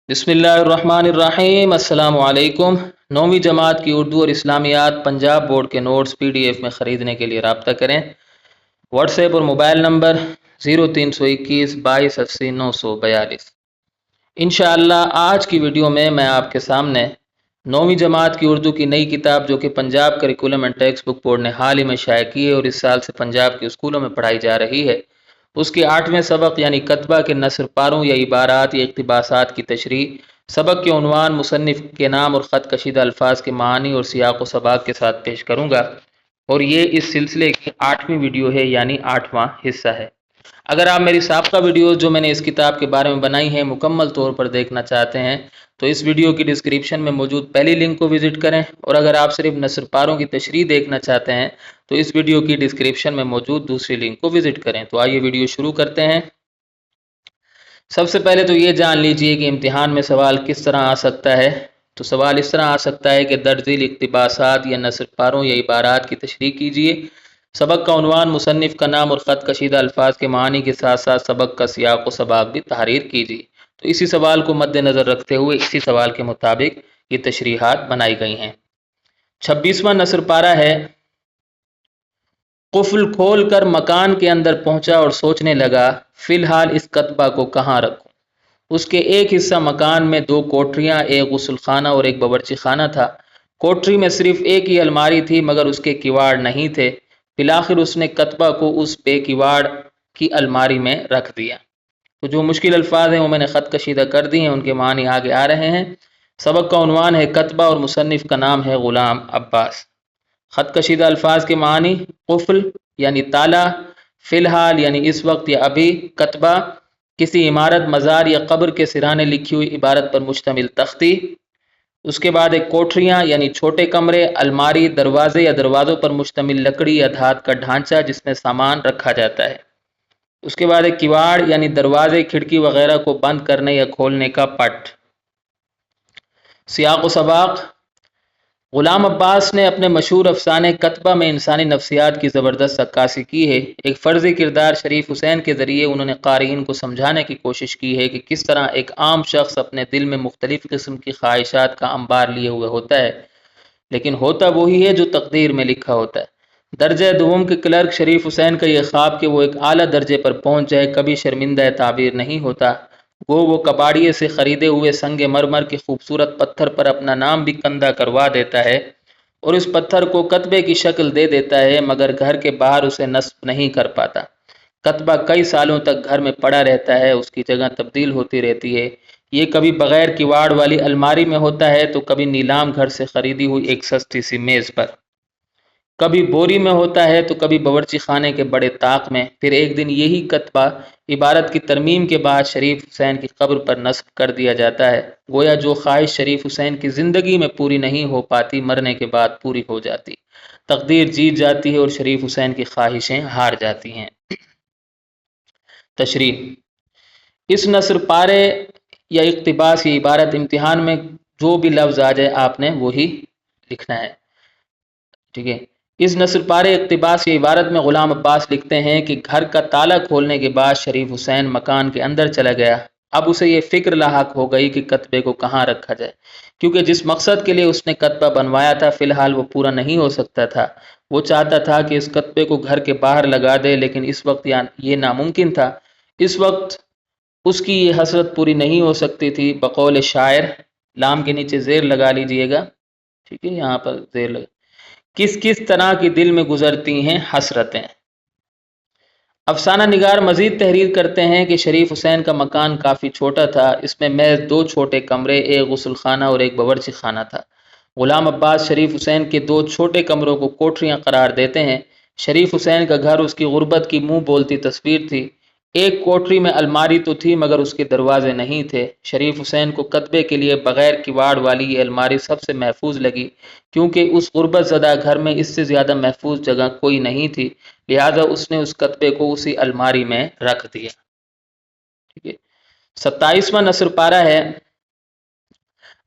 بسم اللہ الرحمن الرحیم۔ السلام علیکم۔ 9ویں جماعت کی اردو اور اسلامیات پنجاب بورڈ کے نوٹس PDF میں خریدنے کے لیے رابطہ کریں۔ واٹس ایپ اور موبائل نمبر 0321 22 80 942۔ انشاءاللہ آج کی ویڈیو میں آپ کے سامنے 9ویں جماعت کی اردو کی نئی کتاب جو کہ Punjab curriculum and text book board نے حال ہی میں شائع کی ہے اور اس سال سے پنجاب کے اسکولوں میں پڑھائی جا رہی ہے، اس کے 8ویں سبق یعنی کتبہ کے نثر پاروں یا عبارات یا اقتباسات کی تشریح۔ سبق کے عنوان مصنف کے نام اور خط کشیدہ الفاظ کے معانی اور سیاق و سباق کے ساتھ پیش کروں گا، اور یہ اس سلسلے کی 8ویں ویڈیو ہے یعنی 8واں حصہ ہے۔ اگر آپ میری سابقہ ویڈیوز جو میں نے اس کتاب کے بارے میں بنائی ہیں مکمل طور پر دیکھنا چاہتے ہیں تو اس ویڈیو کی ڈسکرپشن میں موجود پہلی لنک کو وزٹ کریں، اور اگر آپ صرف نثر پاروں کی تشریح دیکھنا چاہتے ہیں تو اس ویڈیو کی ڈسکرپشن میں موجود دوسری لنک کو وزٹ کریں۔ تو آئیے ویڈیو شروع کرتے ہیں۔ سب سے پہلے تو یہ جان لیجئے کہ امتحان میں سوال کس طرح آ سکتا ہے۔ تو سوال اس طرح آ سکتا ہے کہ درج ذیل اقتباسات یا نثر پاروں یا عبارات کی تشریح کیجئے۔ سبق کا عنوان مصنف کا نام اور خط کشیدہ الفاظ کے معانی کے ساتھ ساتھ سبق کا سیاق و سباق بھی تحریر کیجئے۔ تو اسی سوال کو مد نظر رکھتے ہوئے اسی سوال کے مطابق یہ تشریحات بنائی گئی ہیں۔ 26واں نثر پارہ ہے: قفل کھول کر مکان کے اندر پہنچا اور سوچنے لگا فی الحال اس کتبہ کو کہاں رکھوں۔ اس کے ایک حصہ مکان میں 2 کوٹریاں، ایک غسل خانہ اور ایک باورچی خانہ تھا۔ کوٹری میں صرف ایک ہی الماری تھی مگر اس کے کیواڑ نہیں تھے۔ بالآخر اس نے کتبہ کو اس بے کیواڑ کی الماری میں رکھ دیا۔ تو جو مشکل الفاظ ہیں وہ میں نے خط کشیدہ کر دی ہیں، ان کے معنی آگے آ رہے ہیں۔ سبق کا عنوان ہے کتبہ اور مصنف کا نام ہے غلام عباس۔ خط کشیدہ الفاظ کے معنی: قفل یعنی تالا، فی الحال یعنی اس وقت یا ابھی، کتبہ کسی عمارت، مزار یا قبر کے سرانے لکھی ہوئی عبارت پر مشتمل تختی۔ اس کے بعد ایک کوٹریاں یعنی چھوٹے کمرے، الماری، دروازے یا دروازوں پر مشتمل لکڑی یا دھات کا ڈھانچہ جس میں سامان رکھا جاتا ہے۔ اس کے بعد ایک کیواڑ یعنی دروازے، کھڑکی وغیرہ کو بند کرنے یا کھولنے کا پٹ۔ سیاق و سباق: غلام عباس نے اپنے مشہور افسانے کتبہ میں انسانی نفسیات کی زبردست عکاسی کی ہے۔ ایک فرضی کردار شریف حسین کے ذریعے انہوں نے قارئین کو سمجھانے کی کوشش کی ہے کہ کس طرح ایک عام شخص اپنے دل میں مختلف قسم کی خواہشات کا انبار لیے ہوئے ہوتا ہے، لیکن ہوتا وہی ہے جو تقدیر میں لکھا ہوتا ہے۔ درجہ دوم کے کلرک شریف حسین کا یہ خواب کہ وہ ایک اعلیٰ درجے پر پہنچ جائے کبھی شرمندہ تعبیر نہیں ہوتا۔ وہ کباڑیے سے خریدے ہوئے سنگ مرمر کے خوبصورت پتھر پر اپنا نام بھی کندہ کروا دیتا ہے اور اس پتھر کو کتبے کی شکل دے دیتا ہے، مگر گھر کے باہر اسے نصب نہیں کر پاتا۔ کتبہ کئی سالوں تک گھر میں پڑا رہتا ہے، اس کی جگہ تبدیل ہوتی رہتی ہے۔ یہ کبھی بغیر کیواڑ والی الماری میں ہوتا ہے تو کبھی نیلام گھر سے خریدی ہوئی ایک سستی سی میز پر، کبھی بوری میں ہوتا ہے تو کبھی باورچی خانے کے بڑے طاق میں۔ پھر ایک دن یہی کتبہ عبارت کی ترمیم کے بعد شریف حسین کی قبر پر نصب کر دیا جاتا ہے۔ گویا جو خواہش شریف حسین کی زندگی میں پوری نہیں ہو پاتی مرنے کے بعد پوری ہو جاتی، تقدیر جیت جاتی ہے اور شریف حسین کی خواہشیں ہار جاتی ہیں۔ تشریح: اس نثر پارے یا اقتباس یا عبارت امتحان میں جو بھی لفظ آ جائے آپ نے وہی لکھنا ہے، ٹھیک ہے۔ اس نثر پارے اقتباس کی عبارت میں غلام عباس لکھتے ہیں کہ گھر کا تالا کھولنے کے بعد شریف حسین مکان کے اندر چلا گیا۔ اب اسے یہ فکر لاحق ہو گئی کہ کتبے کو کہاں رکھا جائے، کیونکہ جس مقصد کے لیے اس نے کتبہ بنوایا تھا فی الحال وہ پورا نہیں ہو سکتا تھا۔ وہ چاہتا تھا کہ اس کتبے کو گھر کے باہر لگا دے، لیکن اس وقت یہ ناممکن تھا۔ اس وقت اس کی یہ حسرت پوری نہیں ہو سکتی تھی۔ بقول شاعر، لام کے نیچے زیر لگا لیجئے گا، ٹھیک ہے، یہاں پر زیر لگا، کس کس طرح کی دل میں گزرتی ہیں حسرتیں۔ افسانہ نگار مزید تحریر کرتے ہیں کہ شریف حسین کا مکان کافی چھوٹا تھا، اس میں محض 2 چھوٹے کمرے، ایک غسل خانہ اور ایک باورچی خانہ تھا۔ غلام عباس شریف حسین کے 2 چھوٹے کمروں کو کوٹریاں قرار دیتے ہیں۔ شریف حسین کا گھر اس کی غربت کی منہ بولتی تصویر تھی۔ ایک کوٹری میں الماری تو تھی مگر اس کے دروازے نہیں تھے۔ شریف حسین کو کتبے کے لیے بغیر کیواڑ والی یہ الماری سب سے محفوظ لگی، کیونکہ اس غربت زدہ گھر میں اس سے زیادہ محفوظ جگہ کوئی نہیں تھی، لہذا اس نے اس کتبے کو اسی الماری میں رکھ دیا، ٹھیک ہے۔ 27واں نثر پارہ ہے: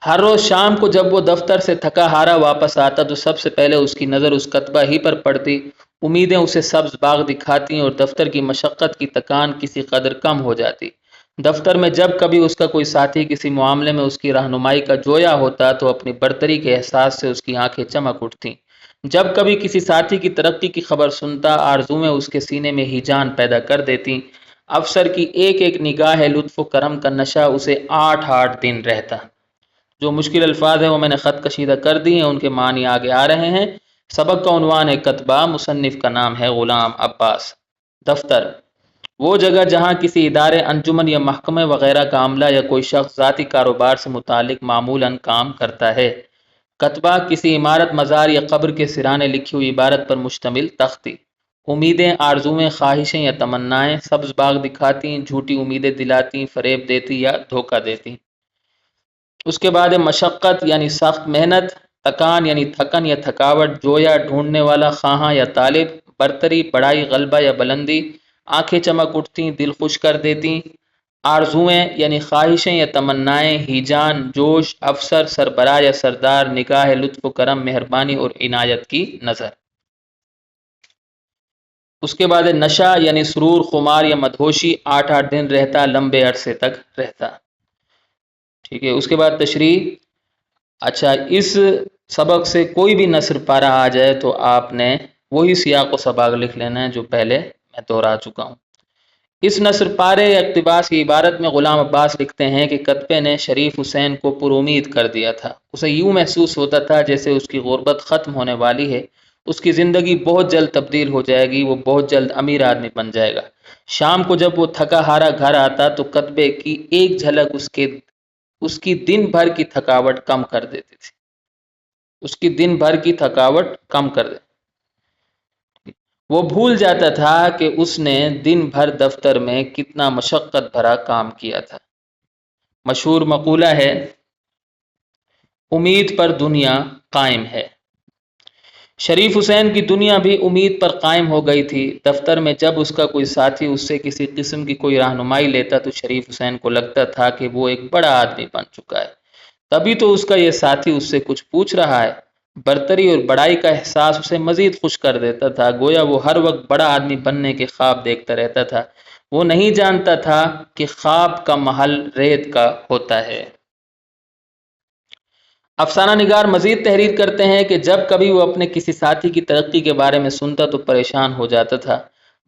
ہر روز شام کو جب وہ دفتر سے تھکا ہارا واپس آتا تو سب سے پہلے اس کی نظر اس کتبہ ہی پر پڑتی۔ امیدیں اسے سبز باغ دکھاتی اور دفتر کی مشقت کی تکان کسی قدر کم ہو جاتی۔ دفتر میں جب کبھی اس کا کوئی ساتھی کسی معاملے میں اس کی رہنمائی کا جویا ہوتا تو اپنی برتری کے احساس سے اس کی آنکھیں چمک اٹھتیں۔ جب کبھی کسی ساتھی کی ترقی کی خبر سنتا، آرزوئیں اس کے سینے میں ہیجان پیدا کر دیتیں۔ افسر کی ایک ایک نگاہ لطف و کرم کا نشہ اسے 8 دن رہتا۔ جو مشکل الفاظ ہیں وہ میں نے خط کشیدہ کر دی ہیں، ان کے معنی آگے آ رہے ہیں۔ سبق کا عنوان ہے کتبہ، مصنف کا نام ہے غلام عباس۔ دفتر وہ جگہ جہاں کسی ادارے، انجمن یا محکمے وغیرہ کا عملہ یا کوئی شخص ذاتی کاروبار سے متعلق معمولاً کام کرتا ہے۔ کتبہ کسی عمارت، مزار یا قبر کے سرانے لکھی ہوئی عبارت پر مشتمل تختی۔ امیدیں، آرزوئیں، خواہشیں یا تمنائیں سبز باغ دکھاتی، جھوٹی امیدیں دلاتی، فریب دیتی یا دھوکہ دیتی۔ اس کے بعد مشقت یعنی سخت محنت، تکان یعنی تھکن یا تھکاوٹ، جویا ڈھونڈنے والا، خواہاں یا طالب، برتری، بڑائی، غلبہ یا بلندی، آنکھیں چمک اٹھتیں، دل خوش کر دیتی۔ آرزوئیں یعنی خواہشیں یا تمنائیں، ہیجان، جوش، افسر، سربراہ یا سردار، نگاہ لطف و کرم، مہربانی اور عنایت کی نظر۔ اس کے بعد نشہ یعنی سرور، خمار یا مدہوشی، 8 دن رہتا، لمبے عرصے تک رہتا۔ ٹھیک ہے، اس کے بعد تشریح۔ اچھا، اس سبق سے کوئی بھی نثر پارہ آ جائے تو آپ نے وہی سیاق و سباق لکھ لینا ہے جو پہلے میں دہرا چکا ہوں۔ اس نثر پارے یا اقتباس کی عبارت میں غلام عباس لکھتے ہیں کہ کتبے نے شریف حسین کو پر امید کر دیا تھا۔ اسے یوں محسوس ہوتا تھا جیسے اس کی غربت ختم ہونے والی ہے، اس کی زندگی بہت جلد تبدیل ہو جائے گی، وہ بہت جلد امیر آدمی بن جائے گا۔ شام کو جب وہ تھکا ہارا گھر آتا تو کتبے کی ایک جھلک اس کی دن بھر کی تھکاوٹ کم کر دیتی تھی۔ اس کی دن بھر کی تھکاوٹ کم کر دیتی۔ وہ بھول جاتا تھا کہ اس نے دن بھر دفتر میں کتنا مشقت بھرا کام کیا تھا۔ مشہور مقولہ ہے، امید پر دنیا قائم ہے۔ شریف حسین کی دنیا بھی امید پر قائم ہو گئی تھی۔ دفتر میں جب اس کا کوئی ساتھی اس سے کسی قسم کی کوئی رہنمائی لیتا تو شریف حسین کو لگتا تھا کہ وہ ایک بڑا آدمی بن چکا ہے، تبھی تو اس کا یہ ساتھی اس سے کچھ پوچھ رہا ہے۔ برتری اور بڑائی کا احساس اسے مزید خوش کر دیتا تھا، گویا وہ ہر وقت بڑا آدمی بننے کے خواب دیکھتا رہتا تھا۔ وہ نہیں جانتا تھا کہ خواب کا محل ریت کا ہوتا ہے۔ افسانہ نگار مزید تحریر کرتے ہیں کہ جب کبھی وہ اپنے کسی ساتھی کی ترقی کے بارے میں سنتا تو پریشان ہو جاتا تھا۔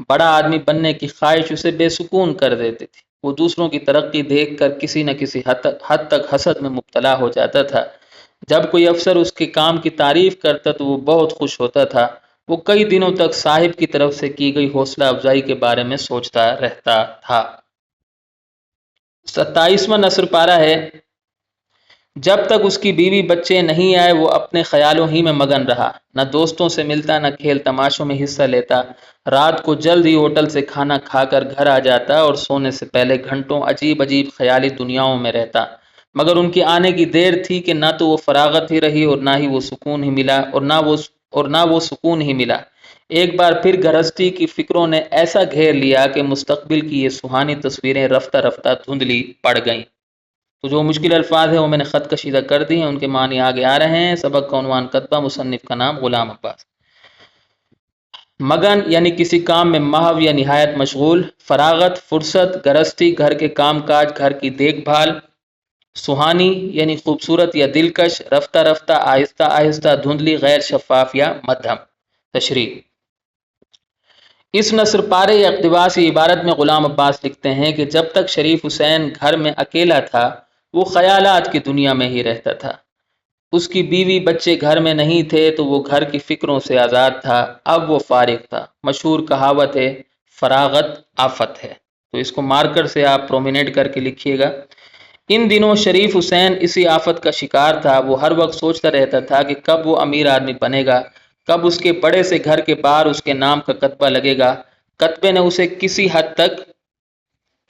بڑا آدمی بننے کی خواہش اسے بے سکون کر دیتی تھی۔ وہ دوسروں کی ترقی دیکھ کر کسی نہ کسی حد تک حسد میں مبتلا ہو جاتا تھا۔ جب کوئی افسر اس کے کام کی تعریف کرتا تو وہ بہت خوش ہوتا تھا۔ وہ کئی دنوں تک صاحب کی طرف سے کی گئی حوصلہ افزائی کے بارے میں سوچتا رہتا تھا۔ 27واں نثر پارہ ہے، جب تک اس کی بیوی بچے نہیں آئے وہ اپنے خیالوں ہی میں مگن رہا، نہ دوستوں سے ملتا، نہ کھیل تماشوں میں حصہ لیتا۔ رات کو جلد ہی ہوٹل سے کھانا کھا کر گھر آ جاتا اور سونے سے پہلے گھنٹوں عجیب عجیب خیالی دنیاؤں میں رہتا، مگر ان کی آنے کی دیر تھی کہ نہ تو وہ فراغت ہی رہی اور نہ وہ سکون ہی ملا۔ ایک بار پھر گرہستی کی فکروں نے ایسا گھیر لیا کہ مستقبل کی یہ سہانی تصویریں رفتہ رفتہ دھندلی پڑ گئیں۔ تو جو مشکل الفاظ ہیں وہ میں نے خط کشیدہ کر دی ہیں، ان کے معنی آگے آ رہے ہیں۔ سبق کا عنوان کتبہ، مصنف کا نام غلام عباس۔ مگن یعنی کسی کام میں محو یا نہایت مشغول، فراغت، فرصت، گرہستی، گھر کے کام کاج، گھر کی دیکھ بھال۔ سہانی یعنی خوبصورت یا دلکش، رفتہ رفتہ، آہستہ آہستہ، دھندلی، غیر شفاف یا مدھم۔ تشریح۔ اس نثر پارے یا اقتباس کی عبارت میں غلام عباس لکھتے ہیں کہ جب تک شریف حسین گھر میں اکیلا تھا وہ خیالات کی دنیا میں ہی رہتا تھا۔ اس کی بیوی بچے گھر میں نہیں تھے تو وہ گھر کی فکروں سے آزاد تھا۔ اب وہ فارغ تھا۔ مشہور کہاوت ہے، فراغت آفت ہے، تو اس کو مارکر سے آپ پرومینیٹ کر کے لکھیے گا۔ ان دنوں شریف حسین اسی آفت کا شکار تھا۔ وہ ہر وقت سوچتا رہتا تھا کہ کب وہ امیر آدمی بنے گا، کب اس کے بڑے سے گھر کے باہر اس کے نام کا کتبہ لگے گا۔ کتبے نے اسے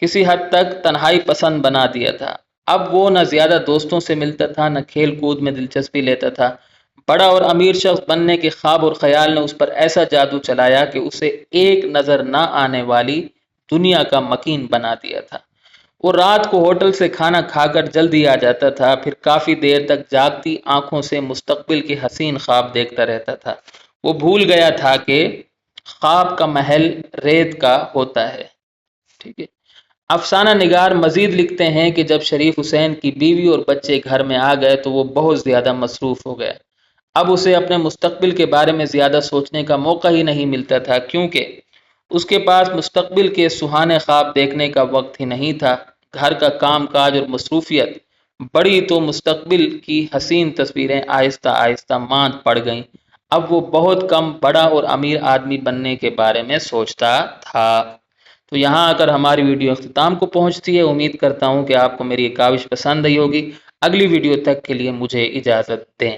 کسی حد تک تنہائی پسند بنا دیا تھا۔ اب وہ نہ زیادہ دوستوں سے ملتا تھا، نہ کھیل کود میں دلچسپی لیتا تھا۔ بڑا اور امیر شخص بننے کے خواب اور خیال نے اس پر ایسا جادو چلایا کہ اسے ایک نظر نہ آنے والی دنیا کا مکین بنا دیا تھا۔ وہ رات کو ہوٹل سے کھانا کھا کر جلدی آ جاتا تھا، پھر کافی دیر تک جاگتی آنکھوں سے مستقبل کے حسین خواب دیکھتا رہتا تھا۔ وہ بھول گیا تھا کہ خواب کا محل ریت کا ہوتا ہے۔ ٹھیک ہے، افسانہ نگار مزید لکھتے ہیں کہ جب شریف حسین کی بیوی اور بچے گھر میں آ گئے تو وہ بہت زیادہ مصروف ہو گیا۔ اب اسے اپنے مستقبل کے بارے میں زیادہ سوچنے کا موقع ہی نہیں ملتا تھا، کیونکہ اس کے پاس مستقبل کے سہانے خواب دیکھنے کا وقت ہی نہیں تھا۔ گھر کا کام کاج اور مصروفیت بڑی تو مستقبل کی حسین تصویریں آہستہ آہستہ ماند پڑ گئیں۔ اب وہ بہت کم بڑا اور امیر آدمی بننے کے بارے میں سوچتا تھا۔ تو یہاں اگر ہماری ویڈیو اختتام کو پہنچتی ہے، امید کرتا ہوں کہ آپ کو میری یہ کاوش پسند آئی ہوگی۔ اگلی ویڈیو تک کے لیے مجھے اجازت دیں۔